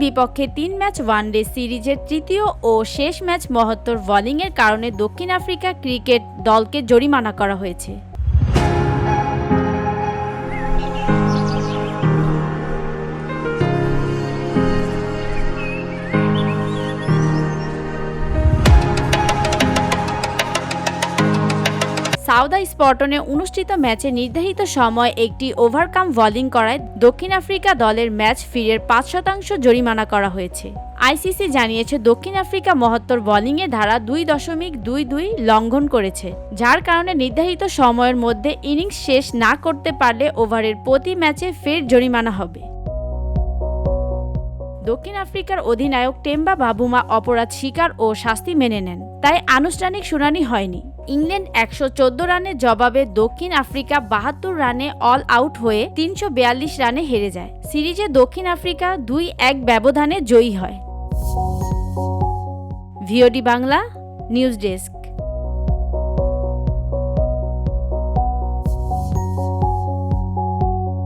বিপক্ষে ৩ match one day সিরিজের তৃতীয় ও শেষ ম্যাচ মহত্তর বোলিংয়ের কারণে দক্ষিণ আফ্রিকা ক্রিকেট দলকে জরিমানা করা হয়েছে। সাউদাম্পটনে অনুষ্ঠিত ম্যাচে নির্ধারিত সময় একটি ওভারকাম বোলিং করায় দক্ষিণ আফ্রিকা দলের ম্যাচ ফিরের ৫% জরিমানা করা হয়েছে। আইসিসি জানিয়েছে দক্ষিণ আফ্রিকা মহত্তর বোলিংয়ে ধারা ২.২২ লঙ্ঘন করেছে, যার কারণে নির্ধারিত সময়ের মধ্যে ইনিংস শেষ না করতে পারলে ওভারের প্রতি ম্যাচে ফের জরিমানা হবে। দক্ষিণ আফ্রিকার অধিনায়ক টেম্বা বাবুমা অপরাধ স্বীকার ও শাস্তি মেনে নেন, তাই আনুষ্ঠানিক শুনানি হয়নি। ইংল্যান্ড ১১৪ রানের জবাবে দক্ষিণ আফ্রিকা ৭২ রানে অল আউট হয়ে ৩৪২ রানে হেরে যায়। সিরিজে দক্ষিণ আফ্রিকা ২-১ ব্যবধানে জয়ী হয়। VOD Bangla news desk.